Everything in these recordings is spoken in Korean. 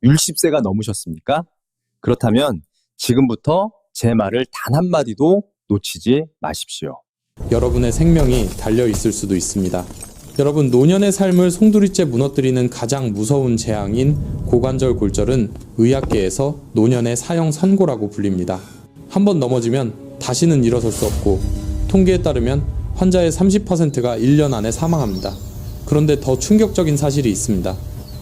율십세가 넘으셨습니까? 그렇다면 지금부터 제 말을 단 한마디도 놓치지 마십시오. 여러분의 생명이 달려 있을 수도 있습니다. 여러분, 노년의 삶을 송두리째 무너뜨리는 가장 무서운 재앙인 고관절 골절은 의학계에서 노년의 사형 선고라고 불립니다. 한번 넘어지면 다시는 일어설 수 없고, 통계에 따르면 환자의 30%가 1년 안에 사망합니다. 그런데 더 충격적인 사실이 있습니다.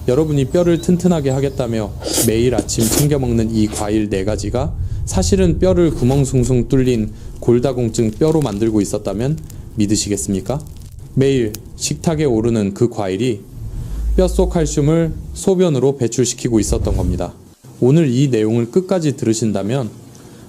여러분이 뼈를 튼튼하게 하겠다며 매일 아침 챙겨 먹는 이 과일 4가지가 사실은 뼈를 구멍숭숭 뚫린 골다공증 뼈로 만들고 있었다면 믿으시겠습니까? 매일 식탁에 오르는 그 과일이 뼛속 칼슘을 소변으로 배출시키고 있었던 겁니다. 오늘 이 내용을 끝까지 들으신다면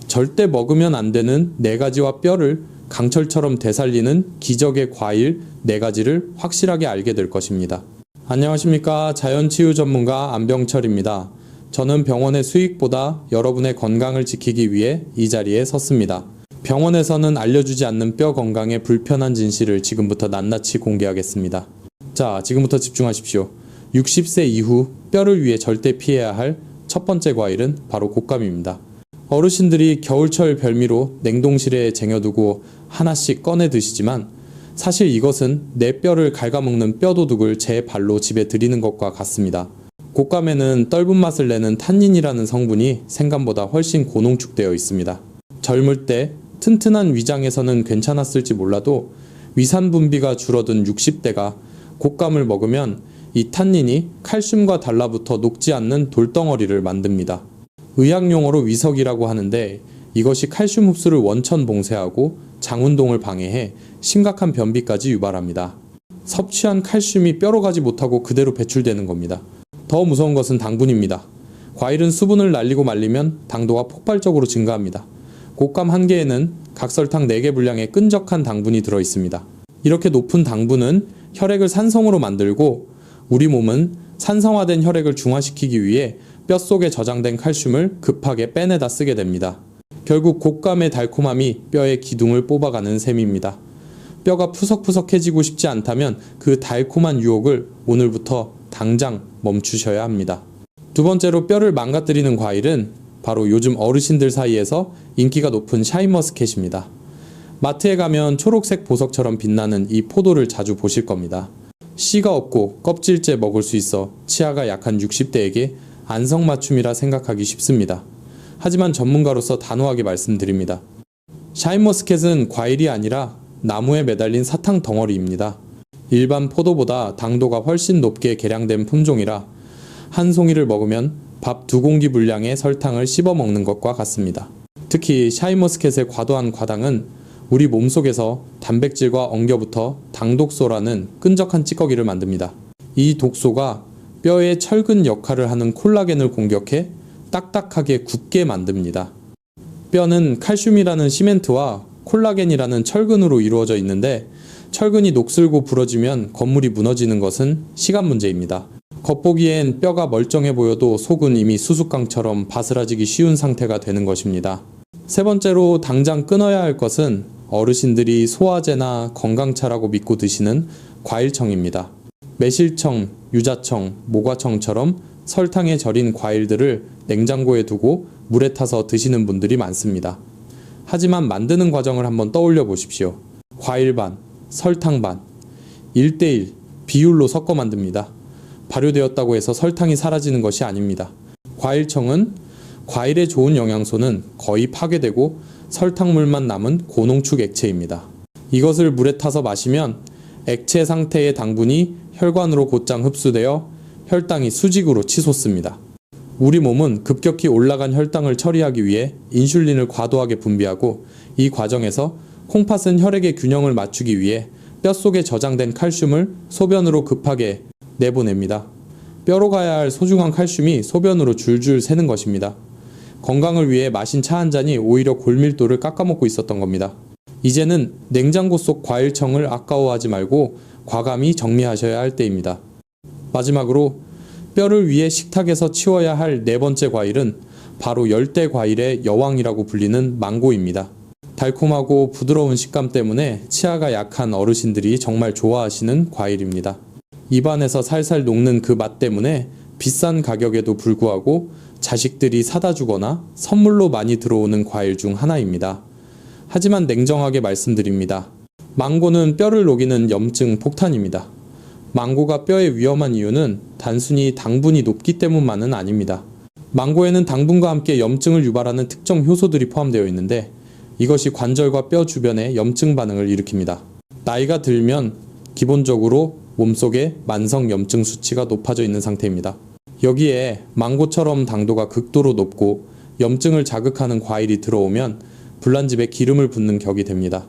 절대 먹으면 안 되는 4가지와 뼈를 강철처럼 되살리는 기적의 과일 4가지를 확실하게 알게 될 것입니다. 안녕하십니까. 자연치유 전문가 안병철입니다. 저는 병원의 수익보다 여러분의 건강을 지키기 위해 이 자리에 섰습니다. 병원에서는 알려주지 않는 뼈 건강의 불편한 진실을 지금부터 낱낱이 공개하겠습니다. 자, 지금부터 집중하십시오. 60세 이후 뼈를 위해 절대 피해야 할 첫 번째 과일은 바로 곶감입니다. 어르신들이 겨울철 별미로 냉동실에 쟁여두고 하나씩 꺼내 드시지만 사실 이것은 내 뼈를 갉아먹는 뼈도둑을 제 발로 집에 들이는 것과 같습니다. 곶감에는 떫은 맛을 내는 탄닌이라는 성분이 생감보다 훨씬 고농축되어 있습니다. 젊을 때 튼튼한 위장에서는 괜찮았을지 몰라도 위산 분비가 줄어든 60대가 곶감을 먹으면 이 탄닌이 칼슘과 달라붙어 녹지 않는 돌덩어리를 만듭니다. 의학용어로 위석이라고 하는데 이것이 칼슘 흡수를 원천 봉쇄하고 장운동을 방해해 심각한 변비까지 유발합니다. 섭취한 칼슘이 뼈로 가지 못하고 그대로 배출되는 겁니다. 더 무서운 것은 당분입니다. 과일은 수분을 날리고 말리면 당도가 폭발적으로 증가합니다. 곶감 한 개에는 각설탕 4개 분량의 끈적한 당분이 들어있습니다. 이렇게 높은 당분은 혈액을 산성으로 만들고 우리 몸은 산성화된 혈액을 중화시키기 위해 뼛속에 저장된 칼슘을 급하게 빼내다 쓰게 됩니다. 결국 곶감의 달콤함이 뼈의 기둥을 뽑아가는 셈입니다. 뼈가 푸석푸석해지고 싶지 않다면 그 달콤한 유혹을 오늘부터 당장 멈추셔야 합니다. 두 번째로 뼈를 망가뜨리는 과일은 바로 요즘 어르신들 사이에서 인기가 높은 샤인머스켓입니다. 마트에 가면 초록색 보석처럼 빛나는 이 포도를 자주 보실 겁니다. 씨가 없고 껍질째 먹을 수 있어 치아가 약한 60대에게 안성맞춤이라 생각하기 쉽습니다. 하지만 전문가로서 단호하게 말씀드립니다. 샤인머스켓은 과일이 아니라 나무에 매달린 사탕 덩어리입니다. 일반 포도보다 당도가 훨씬 높게 개량된 품종이라 한 송이를 먹으면 밥 2공기 분량의 설탕을 씹어 먹는 것과 같습니다. 특히 샤인머스켓의 과도한 과당은 우리 몸속에서 단백질과 엉겨붙어 당독소라는 끈적한 찌꺼기를 만듭니다. 이 독소가 뼈의 철근 역할을 하는 콜라겐을 공격해 딱딱하게 굳게 만듭니다. 뼈는 칼슘이라는 시멘트와 콜라겐이라는 철근으로 이루어져 있는데 철근이 녹슬고 부러지면 건물이 무너지는 것은 시간 문제입니다. 겉보기엔 뼈가 멀쩡해 보여도 속은 이미 수수깡처럼 바스라지기 쉬운 상태가 되는 것입니다. 세 번째로 당장 끊어야 할 것은 어르신들이 소화제나 건강차라고 믿고 드시는 과일청입니다. 매실청, 유자청, 모과청처럼 설탕에 절인 과일들을 냉장고에 두고 물에 타서 드시는 분들이 많습니다. 하지만 만드는 과정을 한번 떠올려 보십시오. 과일 반, 설탕 반, 1:1 비율로 섞어 만듭니다. 발효되었다고 해서 설탕이 사라지는 것이 아닙니다. 과일청은 과일의 좋은 영양소는 거의 파괴되고 설탕물만 남은 고농축 액체입니다. 이것을 물에 타서 마시면 액체 상태의 당분이 혈관으로 곧장 흡수되어 혈당이 수직으로 치솟습니다. 우리 몸은 급격히 올라간 혈당을 처리하기 위해 인슐린을 과도하게 분비하고 이 과정에서 콩팥은 혈액의 균형을 맞추기 위해 뼛속에 저장된 칼슘을 소변으로 급하게 내보냅니다. 뼈로 가야 할 소중한 칼슘이 소변으로 줄줄 새는 것입니다. 건강을 위해 마신 차 한 잔이 오히려 골밀도를 깎아먹고 있었던 겁니다. 이제는 냉장고 속 과일청을 아까워하지 말고 과감히 정리하셔야 할 때입니다. 마지막으로 뼈를 위해 식탁에서 치워야 할 4번째 과일은 바로 열대 과일의 여왕이라고 불리는 망고입니다. 달콤하고 부드러운 식감 때문에 치아가 약한 어르신들이 정말 좋아하시는 과일입니다. 입안에서 살살 녹는 그 맛 때문에 비싼 가격에도 불구하고 자식들이 사다 주거나 선물로 많이 들어오는 과일 중 하나입니다. 하지만 냉정하게 말씀드립니다. 망고는 뼈를 녹이는 염증 폭탄입니다. 망고가 뼈에 위험한 이유는 단순히 당분이 높기 때문만은 아닙니다. 망고에는 당분과 함께 염증을 유발하는 특정 효소들이 포함되어 있는데 이것이 관절과 뼈 주변에 염증 반응을 일으킵니다. 나이가 들면 기본적으로 몸속에 만성 염증 수치가 높아져 있는 상태입니다. 여기에 망고처럼 당도가 극도로 높고 염증을 자극하는 과일이 들어오면 불난집에 기름을 붓는 격이 됩니다.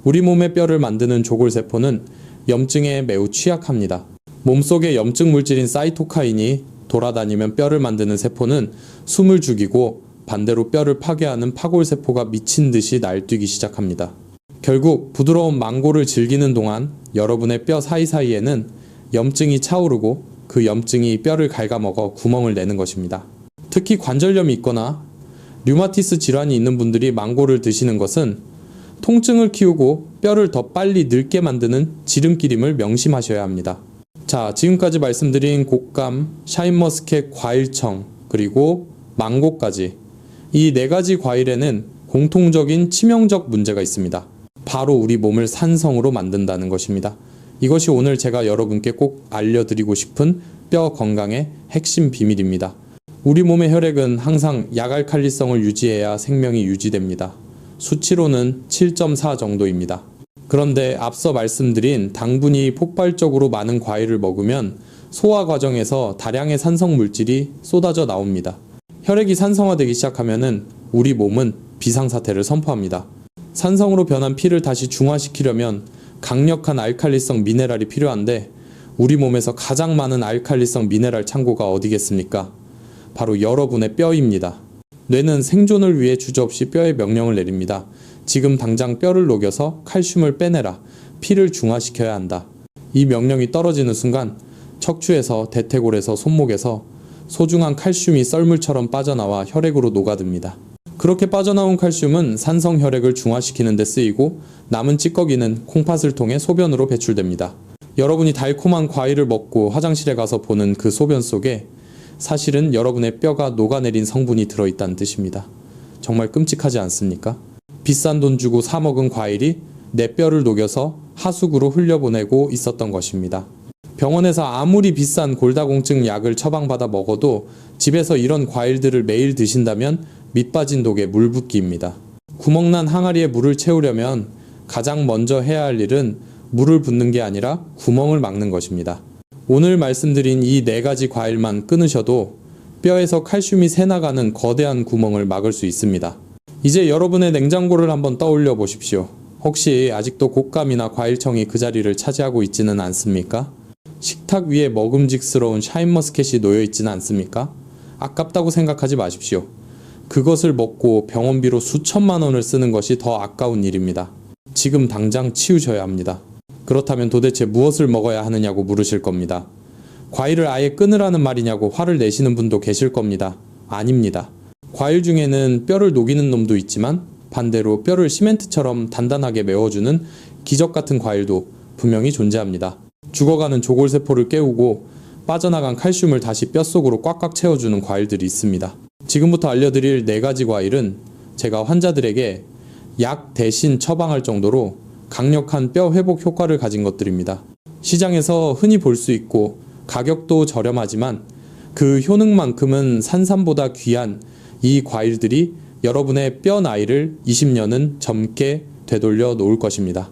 우리 몸의 뼈를 만드는 조골세포는 염증에 매우 취약합니다. 몸속의 염증 물질인 사이토카인이 돌아다니면 뼈를 만드는 세포는 숨을 죽이고 반대로 뼈를 파괴하는 파골세포가 미친 듯이 날뛰기 시작합니다. 결국 부드러운 망고를 즐기는 동안 여러분의 뼈 사이사이에는 염증이 차오르고 그 염증이 뼈를 갉아먹어 구멍을 내는 것입니다. 특히 관절염이 있거나 류마티스 질환이 있는 분들이 망고를 드시는 것은 통증을 키우고 뼈를 더 빨리 늙게 만드는 지름길임을 명심하셔야 합니다. 자, 지금까지 말씀드린 곶감, 샤인머스켓 과일청, 그리고 망고까지 이 4가지 과일에는 공통적인 치명적 문제가 있습니다. 바로 우리 몸을 산성으로 만든다는 것입니다. 이것이 오늘 제가 여러분께 꼭 알려드리고 싶은 뼈 건강의 핵심 비밀입니다. 우리 몸의 혈액은 항상 약알칼리성을 유지해야 생명이 유지됩니다. 수치로는 7.4 정도입니다. 그런데 앞서 말씀드린 당분이 폭발적으로 많은 과일을 먹으면 소화 과정에서 다량의 산성 물질이 쏟아져 나옵니다. 혈액이 산성화되기 시작하면은 우리 몸은 비상사태를 선포합니다. 산성으로 변한 피를 다시 중화시키려면 강력한 알칼리성 미네랄이 필요한데 우리 몸에서 가장 많은 알칼리성 미네랄 창고가 어디겠습니까? 바로 여러분의 뼈입니다. 뇌는 생존을 위해 주저없이 뼈에 명령을 내립니다. 지금 당장 뼈를 녹여서 칼슘을 빼내라. 피를 중화시켜야 한다. 이 명령이 떨어지는 순간 척추에서 대퇴골에서 손목에서 소중한 칼슘이 썰물처럼 빠져나와 혈액으로 녹아듭니다. 그렇게 빠져나온 칼슘은 산성 혈액을 중화시키는 데 쓰이고 남은 찌꺼기는 콩팥을 통해 소변으로 배출됩니다. 여러분이 달콤한 과일을 먹고 화장실에 가서 보는 그 소변 속에 사실은 여러분의 뼈가 녹아내린 성분이 들어있다는 뜻입니다. 정말 끔찍하지 않습니까? 비싼 돈 주고 사 먹은 과일이 내 뼈를 녹여서 하수구로 흘려보내고 있었던 것입니다. 병원에서 아무리 비싼 골다공증 약을 처방받아 먹어도 집에서 이런 과일들을 매일 드신다면 밑 빠진 독에 물 붓기입니다. 구멍난 항아리에 물을 채우려면 가장 먼저 해야 할 일은 물을 붓는 게 아니라 구멍을 막는 것입니다. 오늘 말씀드린 이 4가지 과일만 끊으셔도 뼈에서 칼슘이 새나가는 거대한 구멍을 막을 수 있습니다. 이제 여러분의 냉장고를 한번 떠올려 보십시오. 혹시 아직도 곶감이나 과일청이 그 자리를 차지하고 있지는 않습니까? 식탁 위에 먹음직스러운 샤인머스켓이 놓여 있지는 않습니까? 아깝다고 생각하지 마십시오. 그것을 먹고 병원비로 수천만 원을 쓰는 것이 더 아까운 일입니다. 지금 당장 치우셔야 합니다. 그렇다면 도대체 무엇을 먹어야 하느냐고 물으실 겁니다. 과일을 아예 끊으라는 말이냐고 화를 내시는 분도 계실 겁니다. 아닙니다. 과일 중에는 뼈를 녹이는 놈도 있지만 반대로 뼈를 시멘트처럼 단단하게 메워주는 기적 같은 과일도 분명히 존재합니다. 죽어가는 조골세포를 깨우고 빠져나간 칼슘을 다시 뼛속으로 꽉꽉 채워주는 과일들이 있습니다. 지금부터 알려드릴 4가지 과일은 제가 환자들에게 약 대신 처방할 정도로 강력한 뼈 회복 효과를 가진 것들입니다. 시장에서 흔히 볼 수 있고 가격도 저렴하지만 그 효능만큼은 산삼보다 귀한 이 과일들이 여러분의 뼈 나이를 20년은 젊게 되돌려 놓을 것입니다.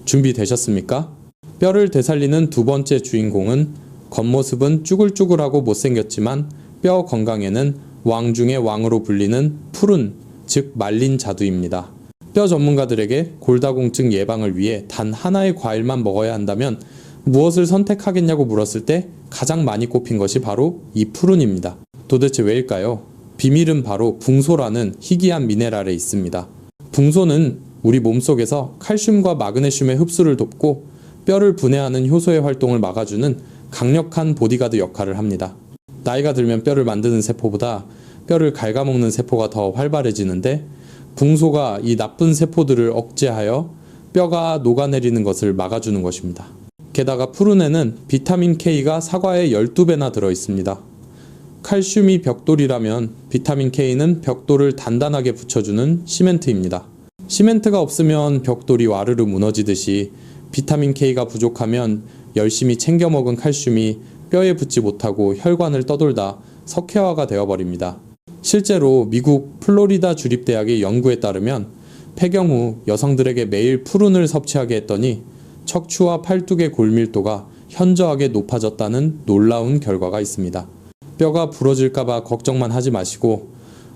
준비되셨습니까? 뼈를 되살리는 2번째 주인공은 겉모습은 쭈글쭈글하고 못생겼지만 뼈 건강에는 왕 중의 왕으로 불리는 푸른, 즉 말린 자두입니다. 뼈 전문가들에게 골다공증 예방을 위해 단 하나의 과일만 먹어야 한다면 무엇을 선택하겠냐고 물었을 때 가장 많이 꼽힌 것이 바로 이 푸른입니다. 도대체 왜일까요? 비밀은 바로 붕소라는 희귀한 미네랄에 있습니다. 붕소는 우리 몸속에서 칼슘과 마그네슘의 흡수를 돕고 뼈를 분해하는 효소의 활동을 막아주는 강력한 보디가드 역할을 합니다. 나이가 들면 뼈를 만드는 세포보다 뼈를 갉아먹는 세포가 더 활발해지는데 붕소가 이 나쁜 세포들을 억제하여 뼈가 녹아내리는 것을 막아주는 것입니다. 게다가 푸른에는 비타민 K가 사과의 12배나 들어있습니다. 칼슘이 벽돌이라면 비타민 K는 벽돌을 단단하게 붙여주는 시멘트입니다. 시멘트가 없으면 벽돌이 와르르 무너지듯이 비타민 K가 부족하면 열심히 챙겨 먹은 칼슘이 뼈에 붙지 못하고 혈관을 떠돌다 석회화가 되어버립니다. 실제로 미국 플로리다 주립대학의 연구에 따르면 폐경 후 여성들에게 매일 푸른을 섭취하게 했더니 척추와 팔뚝의 골밀도가 현저하게 높아졌다는 놀라운 결과가 있습니다. 뼈가 부러질까봐 걱정만 하지 마시고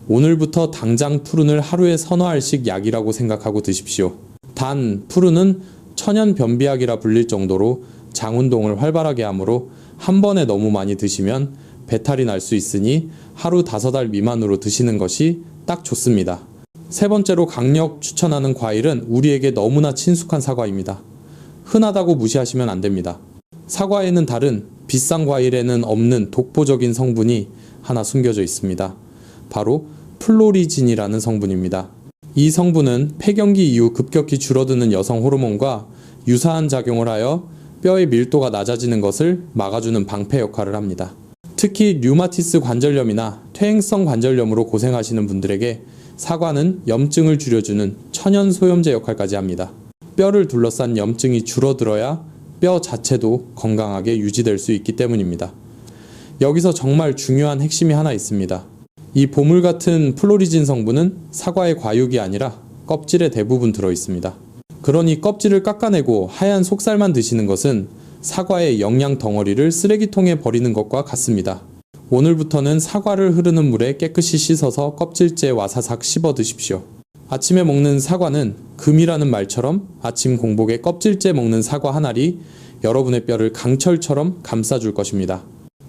오늘부터 당장 푸른을 하루에 서너 알씩 약이라고 생각하고 드십시오. 단 푸른은 천연 변비약이라 불릴 정도로 장 운동을 활발하게 하므로 한 번에 너무 많이 드시면 배탈이 날 수 있으니 하루 5알 미만으로 드시는 것이 딱 좋습니다. 세 번째로 강력 추천하는 과일은 우리에게 너무나 친숙한 사과입니다. 흔하다고 무시하시면 안 됩니다. 사과에는 다른 비싼 과일에는 없는 독보적인 성분이 하나 숨겨져 있습니다. 바로 플로리진이라는 성분입니다. 이 성분은 폐경기 이후 급격히 줄어드는 여성 호르몬과 유사한 작용을 하여 뼈의 밀도가 낮아지는 것을 막아주는 방패 역할을 합니다. 특히 류마티스 관절염이나 퇴행성 관절염으로 고생하시는 분들에게 사과는 염증을 줄여주는 천연 소염제 역할까지 합니다. 뼈를 둘러싼 염증이 줄어들어야 뼈 자체도 건강하게 유지될 수 있기 때문입니다. 여기서 정말 중요한 핵심이 하나 있습니다. 이 보물 같은 플로리진 성분은 사과의 과육이 아니라 껍질에 대부분 들어있습니다. 그러니 껍질을 깎아내고 하얀 속살만 드시는 것은 사과의 영양 덩어리를 쓰레기통에 버리는 것과 같습니다. 오늘부터는 사과를 흐르는 물에 깨끗이 씻어서 껍질째 와사삭 씹어 드십시오. 아침에 먹는 사과는 금이라는 말처럼 아침 공복에 껍질째 먹는 사과 한 알이 여러분의 뼈를 강철처럼 감싸줄 것입니다.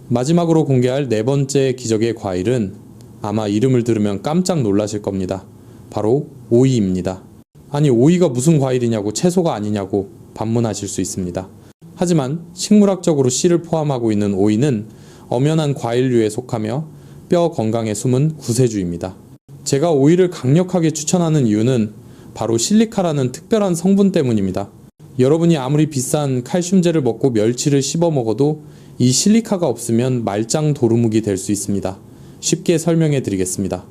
마지막으로 공개할 네 번째 기적의 과일은 아마 이름을 들으면 깜짝 놀라실 겁니다. 바로 오이입니다. 아니 오이가 무슨 과일이냐고 채소가 아니냐고 반문하실 수 있습니다. 하지만 식물학적으로 씨를 포함하고 있는 오이는 엄연한 과일류에 속하며 뼈 건강에 숨은 구세주입니다. 제가 오이를 강력하게 추천하는 이유는 바로 실리카라는 특별한 성분 때문입니다. 여러분이 아무리 비싼 칼슘제를 먹고 멸치를 씹어 먹어도 이 실리카가 없으면 말짱 도루묵이 될 수 있습니다. 쉽게 설명해 드리겠습니다.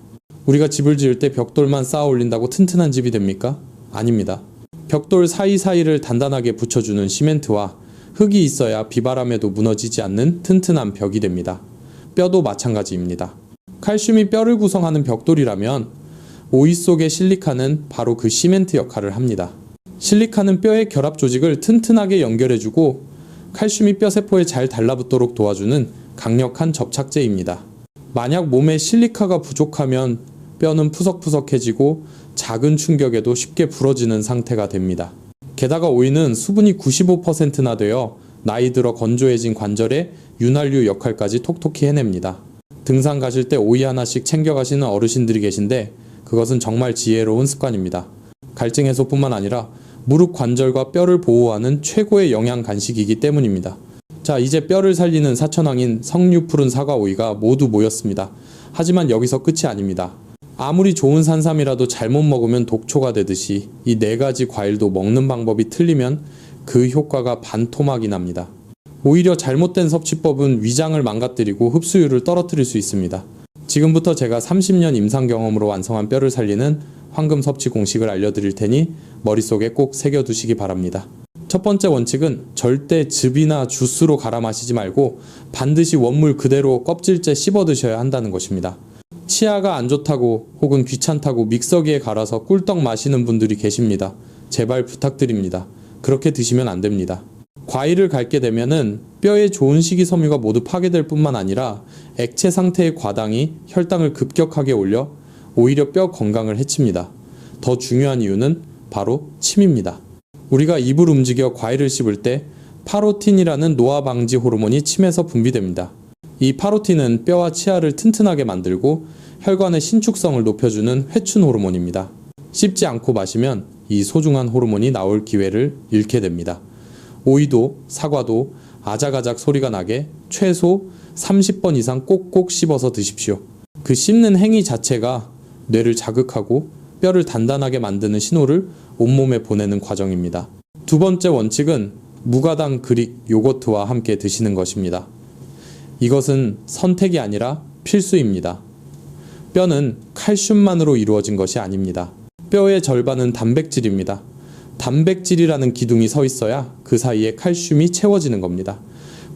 우리가 집을 지을 때 벽돌만 쌓아 올린다고 튼튼한 집이 됩니까? 아닙니다. 벽돌 사이사이를 단단하게 붙여주는 시멘트와 흙이 있어야 비바람에도 무너지지 않는 튼튼한 벽이 됩니다. 뼈도 마찬가지입니다. 칼슘이 뼈를 구성하는 벽돌이라면 오이 속의 실리카는 바로 그 시멘트 역할을 합니다. 실리카는 뼈의 결합 조직을 튼튼하게 연결해주고 칼슘이 뼈세포에 잘 달라붙도록 도와주는 강력한 접착제입니다. 만약 몸에 실리카가 부족하면 뼈는 푸석푸석해지고 작은 충격에도 쉽게 부러지는 상태가 됩니다. 게다가 오이는 수분이 95%나 되어 나이 들어 건조해진 관절에 윤활유 역할까지 톡톡히 해냅니다. 등산 가실 때 오이 하나씩 챙겨가시는 어르신들이 계신데 그것은 정말 지혜로운 습관입니다. 갈증 해소뿐만 아니라 무릎 관절과 뼈를 보호하는 최고의 영양 간식이기 때문입니다. 자, 이제 뼈를 살리는 사천왕인 석류 푸른 사과 오이가 모두 모였습니다. 하지만 여기서 끝이 아닙니다. 아무리 좋은 산삼이라도 잘못 먹으면 독초가 되듯이 이 네 가지 과일도 먹는 방법이 틀리면 그 효과가 반토막이 납니다. 오히려 잘못된 섭취법은 위장을 망가뜨리고 흡수율을 떨어뜨릴 수 있습니다. 지금부터 제가 30년 임상 경험으로 완성한 뼈를 살리는 황금 섭취 공식을 알려드릴 테니 머릿속에 꼭 새겨두시기 바랍니다. 첫 번째 원칙은 절대 즙이나 주스로 갈아 마시지 말고 반드시 원물 그대로 껍질째 씹어 드셔야 한다는 것입니다. 치아가 안 좋다고 혹은 귀찮다고 믹서기에 갈아서 꿀떡 마시는 분들이 계십니다. 제발 부탁드립니다. 그렇게 드시면 안 됩니다. 과일을 갈게 되면은 뼈에 좋은 식이섬유가 모두 파괴될 뿐만 아니라 액체 상태의 과당이 혈당을 급격하게 올려 오히려 뼈 건강을 해칩니다. 더 중요한 이유는 바로 침입니다. 우리가 입을 움직여 과일을 씹을 때 파로틴이라는 노화 방지 호르몬이 침에서 분비됩니다. 이 파로틴은 뼈와 치아를 튼튼하게 만들고 혈관의 신축성을 높여주는 회춘 호르몬입니다. 씹지 않고 마시면 이 소중한 호르몬이 나올 기회를 잃게 됩니다. 오이도 사과도 아작아작 소리가 나게 최소 30번 이상 꼭꼭 씹어서 드십시오. 그 씹는 행위 자체가 뇌를 자극하고 뼈를 단단하게 만드는 신호를 온몸에 보내는 과정입니다. 두 번째 원칙은 무가당 그릭 요거트와 함께 드시는 것입니다. 이것은 선택이 아니라 필수입니다. 뼈는 칼슘만으로 이루어진 것이 아닙니다. 뼈의 절반은 단백질입니다. 단백질이라는 기둥이 서 있어야 그 사이에 칼슘이 채워지는 겁니다.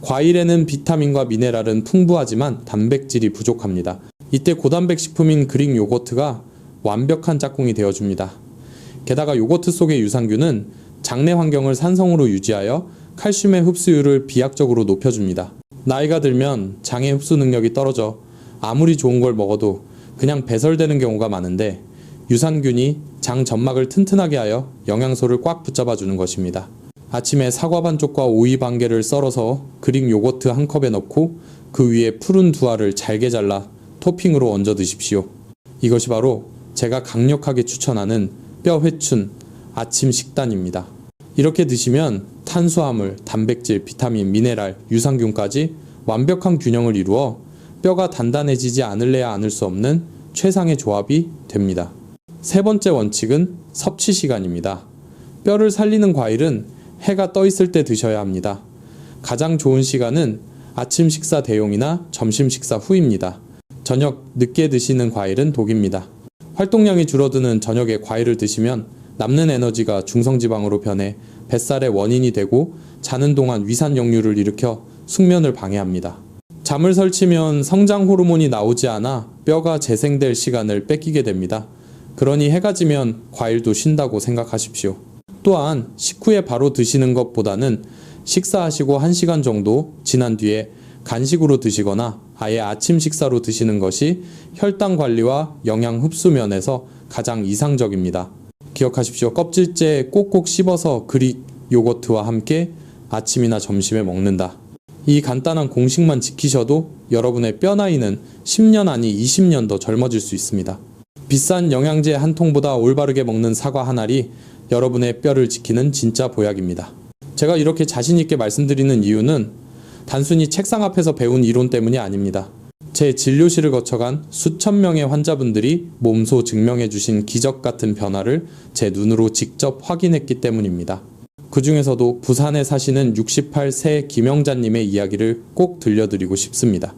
과일에는 비타민과 미네랄은 풍부하지만 단백질이 부족합니다. 이때 고단백 식품인 그릭 요거트가 완벽한 짝꿍이 되어줍니다. 게다가 요거트 속의 유산균은 장내 환경을 산성으로 유지하여 칼슘의 흡수율을 비약적으로 높여줍니다. 나이가 들면 장의 흡수 능력이 떨어져 아무리 좋은 걸 먹어도 그냥 배설되는 경우가 많은데 유산균이 장 점막을 튼튼하게 하여 영양소를 꽉 붙잡아 주는 것입니다. 아침에 사과 반쪽과 오이 반 개를 썰어서 그릭 요거트 한 컵에 넣고 그 위에 푸른 두 알을 잘게 잘라 토핑으로 얹어 드십시오. 이것이 바로 제가 강력하게 추천하는 뼈 회춘 아침 식단입니다. 이렇게 드시면 탄수화물, 단백질, 비타민, 미네랄, 유산균까지 완벽한 균형을 이루어 뼈가 단단해지지 않을래야 않을 수 없는 최상의 조합이 됩니다. 세 번째 원칙은 섭취 시간입니다. 뼈를 살리는 과일은 해가 떠 있을 때 드셔야 합니다. 가장 좋은 시간은 아침 식사 대용이나 점심 식사 후입니다. 저녁 늦게 드시는 과일은 독입니다. 활동량이 줄어드는 저녁에 과일을 드시면 남는 에너지가 중성지방으로 변해 뱃살의 원인이 되고 자는 동안 위산 역류를 일으켜 숙면을 방해합니다. 잠을 설치면 성장 호르몬이 나오지 않아 뼈가 재생될 시간을 뺏기게 됩니다. 그러니 해가 지면 과일도 쉰다고 생각하십시오. 또한 식후에 바로 드시는 것보다는 식사하시고 1시간 정도 지난 뒤에 간식으로 드시거나 아예 아침 식사로 드시는 것이 혈당 관리와 영양 흡수 면에서 가장 이상적입니다. 기억하십시오. 껍질째 꼭꼭 씹어서 그릭 요거트와 함께 아침이나 점심에 먹는다. 이 간단한 공식만 지키셔도 여러분의 뼈 나이는 10년 아니 20년 더 젊어질 수 있습니다. 비싼 영양제 한 통보다 올바르게 먹는 사과 한 알이 여러분의 뼈를 지키는 진짜 보약입니다. 제가 이렇게 자신 있게 말씀드리는 이유는 단순히 책상 앞에서 배운 이론 때문이 아닙니다. 제 진료실을 거쳐간 수천 명의 환자분들이 몸소 증명해 주신 기적 같은 변화를 제 눈으로 직접 확인했기 때문입니다. 그 중에서도 부산에 사시는 68세 김영자님의 이야기를 꼭 들려드리고 싶습니다.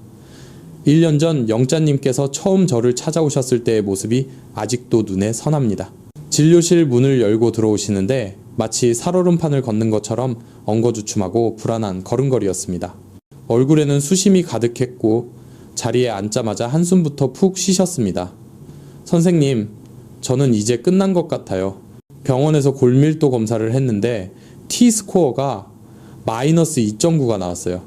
1년 전 영자님께서 처음 저를 찾아오셨을 때의 모습이 아직도 눈에 선합니다. 진료실 문을 열고 들어오시는데 마치 살얼음판을 걷는 것처럼 엉거주춤하고 불안한 걸음걸이였습니다. 얼굴에는 수심이 가득했고 자리에 앉자마자 한숨부터 푹 쉬셨습니다. 선생님, 저는 이제 끝난 것 같아요. 병원에서 골밀도 검사를 했는데 T스코어가 마이너스 2.9가 나왔어요.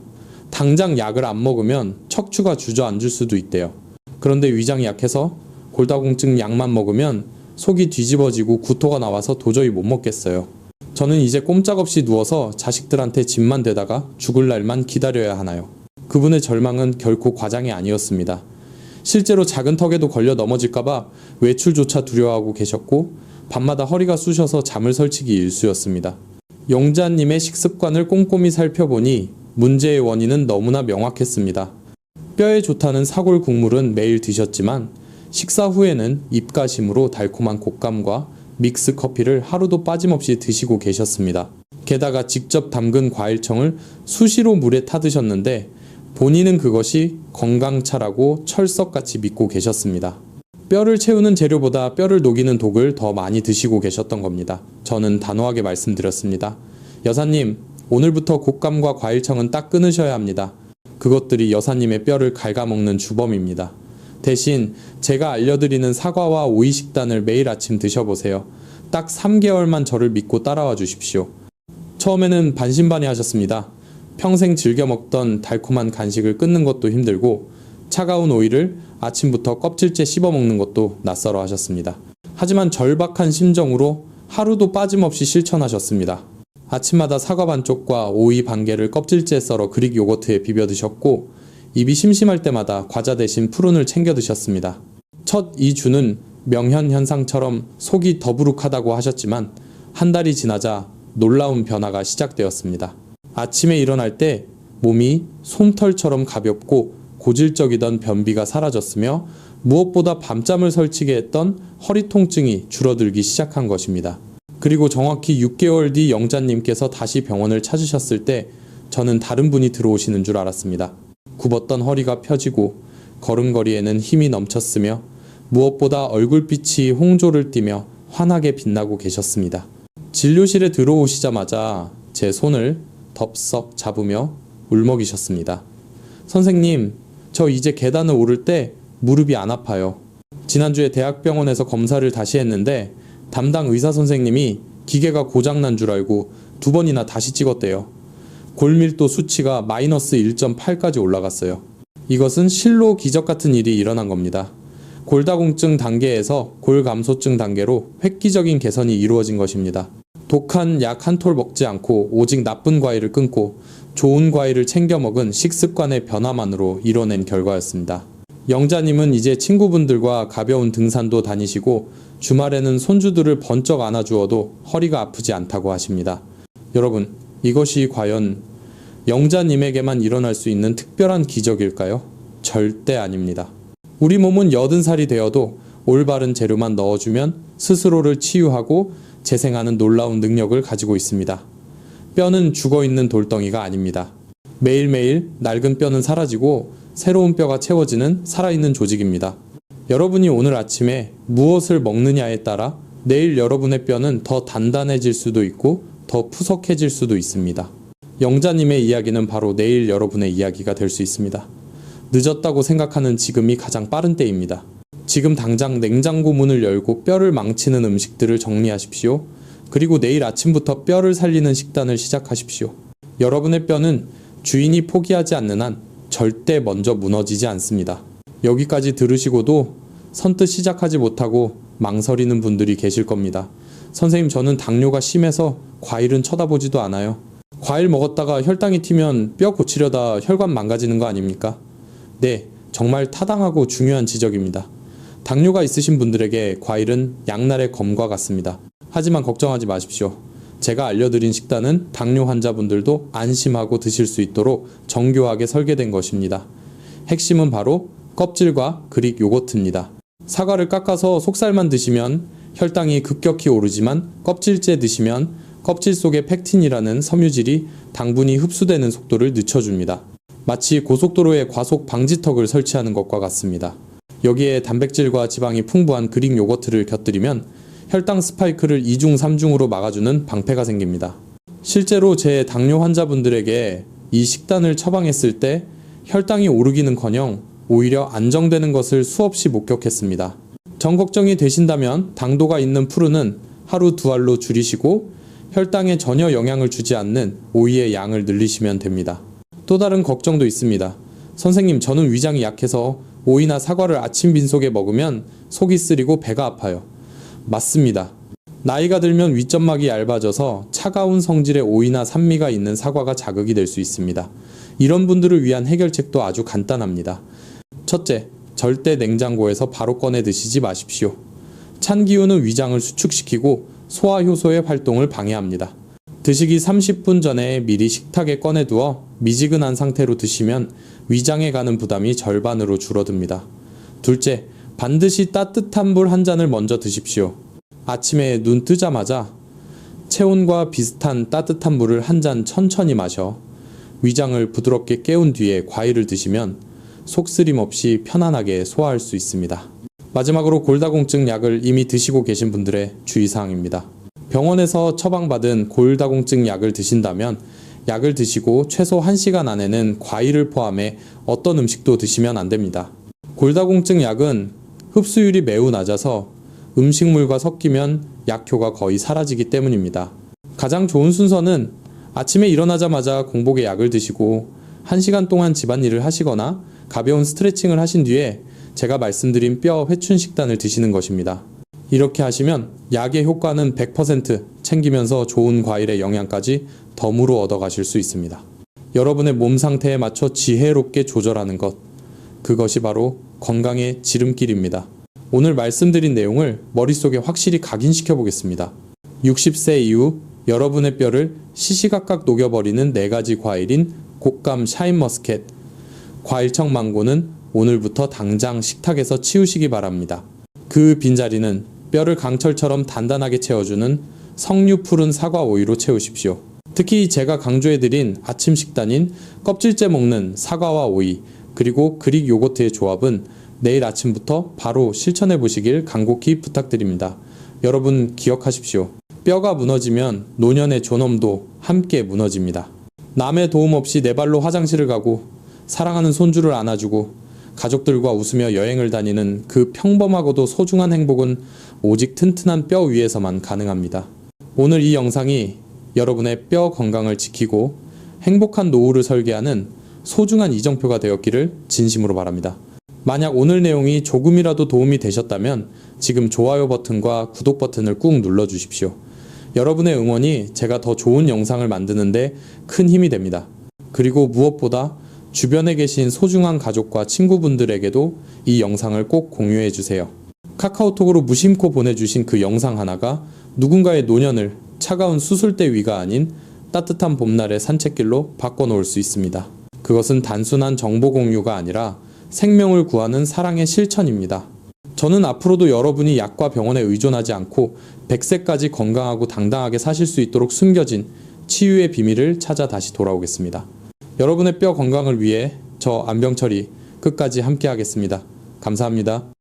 당장 약을 안 먹으면 척추가 주저앉을 수도 있대요. 그런데 위장이 약해서 골다공증 약만 먹으면 속이 뒤집어지고 구토가 나와서 도저히 못 먹겠어요. 저는 이제 꼼짝없이 누워서 자식들한테 집만 대다가 죽을 날만 기다려야 하나요? 그분의 절망은 결코 과장이 아니었습니다. 실제로 작은 턱에도 걸려 넘어질까봐 외출조차 두려워하고 계셨고 밤마다 허리가 쑤셔서 잠을 설치기 일쑤였습니다. 영자님의 식습관을 꼼꼼히 살펴보니 문제의 원인은 너무나 명확했습니다. 뼈에 좋다는 사골 국물은 매일 드셨지만 식사 후에는 입가심으로 달콤한 곶감과 믹스 커피를 하루도 빠짐없이 드시고 계셨습니다. 게다가 직접 담근 과일청을 수시로 물에 타드셨는데 본인은 그것이 건강차라고 철석같이 믿고 계셨습니다. 뼈를 채우는 재료보다 뼈를 녹이는 독을 더 많이 드시고 계셨던 겁니다. 저는 단호하게 말씀드렸습니다. 여사님, 오늘부터 곶감과 과일청은 딱 끊으셔야 합니다. 그것들이 여사님의 뼈를 갉아먹는 주범입니다. 대신 제가 알려드리는 사과와 오이 식단을 매일 아침 드셔보세요. 딱 3개월만 저를 믿고 따라와 주십시오. 처음에는 반신반의하셨습니다. 평생 즐겨 먹던 달콤한 간식을 끊는 것도 힘들고 차가운 오이를 아침부터 껍질째 씹어 먹는 것도 낯설어 하셨습니다. 하지만 절박한 심정으로 하루도 빠짐없이 실천하셨습니다. 아침마다 사과 반쪽과 오이 반 개를 껍질째 썰어 그릭 요거트에 비벼 드셨고 입이 심심할 때마다 과자 대신 푸른을 챙겨 드셨습니다. 첫 2주는 명현 현상처럼 속이 더부룩하다고 하셨지만 한 달이 지나자 놀라운 변화가 시작되었습니다. 아침에 일어날 때 몸이 솜털처럼 가볍고 고질적이던 변비가 사라졌으며 무엇보다 밤잠을 설치게 했던 허리 통증이 줄어들기 시작한 것입니다. 그리고 정확히 6개월 뒤 영자님께서 다시 병원을 찾으셨을 때 저는 다른 분이 들어오시는 줄 알았습니다. 굽었던 허리가 펴지고 걸음걸이에는 힘이 넘쳤으며 무엇보다 얼굴빛이 홍조를 띠며 환하게 빛나고 계셨습니다. 진료실에 들어오시자마자 제 손을 덥석 잡으며 울먹이셨습니다. 선생님, 저 이제 계단을 오를 때 무릎이 안 아파요. 지난주에 대학병원에서 검사를 다시 했는데 담당 의사 선생님이 기계가 고장난 줄 알고 2번이나 다시 찍었대요. 골밀도 수치가 마이너스 1.8까지 올라갔어요. 이것은 실로 기적 같은 일이 일어난 겁니다. 골다공증 단계에서 골감소증 단계로 획기적인 개선이 이루어진 것입니다. 독한 약 한 톨 먹지 않고 오직 나쁜 과일을 끊고 좋은 과일을 챙겨 먹은 식습관의 변화만으로 이뤄낸 결과였습니다. 영자님은 이제 친구분들과 가벼운 등산도 다니시고 주말에는 손주들을 번쩍 안아주어도 허리가 아프지 않다고 하십니다. 여러분, 이것이 과연 영자님에게만 일어날 수 있는 특별한 기적일까요? 절대 아닙니다. 우리 몸은 80살이 되어도 올바른 재료만 넣어주면 스스로를 치유하고 재생하는 놀라운 능력을 가지고 있습니다. 뼈는 죽어있는 돌덩이가 아닙니다. 매일매일 낡은 뼈는 사라지고 새로운 뼈가 채워지는 살아있는 조직입니다. 여러분이 오늘 아침에 무엇을 먹느냐에 따라 내일 여러분의 뼈는 더 단단해질 수도 있고 더 푸석해질 수도 있습니다. 영자님의 이야기는 바로 내일 여러분의 이야기가 될 수 있습니다. 늦었다고 생각하는 지금이 가장 빠른 때입니다. 지금 당장 냉장고 문을 열고 뼈를 망치는 음식들을 정리하십시오. 그리고 내일 아침부터 뼈를 살리는 식단을 시작하십시오. 여러분의 뼈는 주인이 포기하지 않는 한 절대 먼저 무너지지 않습니다. 여기까지 들으시고도 선뜻 시작하지 못하고 망설이는 분들이 계실 겁니다. 선생님, 저는 당뇨가 심해서 과일은 쳐다보지도 않아요. 과일 먹었다가 혈당이 튀면 뼈 고치려다 혈관 망가지는 거 아닙니까? 네, 정말 타당하고 중요한 지적입니다. 당뇨가 있으신 분들에게 과일은 양날의 검과 같습니다. 하지만 걱정하지 마십시오. 제가 알려드린 식단은 당뇨 환자분들도 안심하고 드실 수 있도록 정교하게 설계된 것입니다. 핵심은 바로 껍질과 그릭 요거트입니다. 사과를 깎아서 속살만 드시면 혈당이 급격히 오르지만 껍질째 드시면 껍질 속의 팩틴이라는 섬유질이 당분이 흡수되는 속도를 늦춰줍니다. 마치 고속도로에 과속 방지턱을 설치하는 것과 같습니다. 여기에 단백질과 지방이 풍부한 그릭 요거트를 곁들이면 혈당 스파이크를 2중 3중으로 막아주는 방패가 생깁니다. 실제로 제 당뇨 환자분들에게 이 식단을 처방했을 때 혈당이 오르기는커녕 오히려 안정되는 것을 수없이 목격했습니다. 정 걱정이 되신다면 당도가 있는 푸르는 하루 2알로 줄이시고 혈당에 전혀 영향을 주지 않는 오이의 양을 늘리시면 됩니다. 또 다른 걱정도 있습니다. 선생님, 저는 위장이 약해서 오이나 사과를 아침 빈속에 먹으면 속이 쓰리고 배가 아파요. 맞습니다. 나이가 들면 윗점막이 얇아져서 차가운 성질의 오이나 산미가 있는 사과가 자극이 될 수 있습니다. 이런 분들을 위한 해결책도 아주 간단합니다. 첫째, 절대 냉장고에서 바로 꺼내 드시지 마십시오. 찬 기운은 위장을 수축시키고 소화 효소의 활동을 방해합니다. 드시기 30분 전에 미리 식탁에 꺼내두어 미지근한 상태로 드시면 위장에 가는 부담이 절반으로 줄어듭니다. 둘째, 반드시 따뜻한 물 한 잔을 먼저 드십시오. 아침에 눈 뜨자마자 체온과 비슷한 따뜻한 물을 한 잔 천천히 마셔 위장을 부드럽게 깨운 뒤에 과일을 드시면 속쓰림 없이 편안하게 소화할 수 있습니다. 마지막으로 골다공증 약을 이미 드시고 계신 분들의 주의사항입니다. 병원에서 처방받은 골다공증 약을 드신다면 약을 드시고 최소 1시간 안에는 과일을 포함해 어떤 음식도 드시면 안 됩니다. 골다공증 약은 흡수율이 매우 낮아서 음식물과 섞이면 약효가 거의 사라지기 때문입니다. 가장 좋은 순서는 아침에 일어나자마자 공복에 약을 드시고 1시간 동안 집안일을 하시거나 가벼운 스트레칭을 하신 뒤에 제가 말씀드린 뼈 회춘 식단을 드시는 것입니다. 이렇게 하시면 약의 효과는 100% 챙기면서 좋은 과일의 영양까지 덤으로 얻어가실 수 있습니다. 여러분의 몸 상태에 맞춰 지혜롭게 조절하는 것, 그것이 바로 건강의 지름길입니다. 오늘 말씀드린 내용을 머릿속에 확실히 각인시켜 보겠습니다. 60세 이후 여러분의 뼈를 시시각각 녹여버리는 4가지 과일인 곶감 샤인머스켓, 과일청 망고는 오늘부터 당장 식탁에서 치우시기 바랍니다. 그 빈자리는 뼈를 강철처럼 단단하게 채워주는 석류 푸른 사과 오이로 채우십시오. 특히 제가 강조해드린 아침 식단인 껍질째 먹는 사과와 오이, 그리고 그릭 요거트의 조합은 내일 아침부터 바로 실천해 보시길 간곡히 부탁드립니다. 여러분 기억하십시오. 뼈가 무너지면 노년의 존엄도 함께 무너집니다. 남의 도움 없이 내 발로 화장실을 가고 사랑하는 손주를 안아주고 가족들과 웃으며 여행을 다니는 그 평범하고도 소중한 행복은 오직 튼튼한 뼈 위에서만 가능합니다. 오늘 이 영상이 여러분의 뼈 건강을 지키고 행복한 노후를 설계하는 소중한 이정표가 되었기를 진심으로 바랍니다. 만약 오늘 내용이 조금이라도 도움이 되셨다면 지금 좋아요 버튼과 구독 버튼을 꾹 눌러주십시오. 여러분의 응원이 제가 더 좋은 영상을 만드는데 큰 힘이 됩니다. 그리고 무엇보다 주변에 계신 소중한 가족과 친구분들에게도 이 영상을 꼭 공유해 주세요. 카카오톡으로 무심코 보내주신 그 영상 하나가 누군가의 노년을 차가운 수술대 위가 아닌 따뜻한 봄날의 산책길로 바꿔놓을 수 있습니다. 그것은 단순한 정보 공유가 아니라 생명을 구하는 사랑의 실천입니다. 저는 앞으로도 여러분이 약과 병원에 의존하지 않고 100세까지 건강하고 당당하게 사실 수 있도록 숨겨진 치유의 비밀을 찾아 다시 돌아오겠습니다. 여러분의 뼈 건강을 위해 저 안병철이 끝까지 함께 하겠습니다. 감사합니다.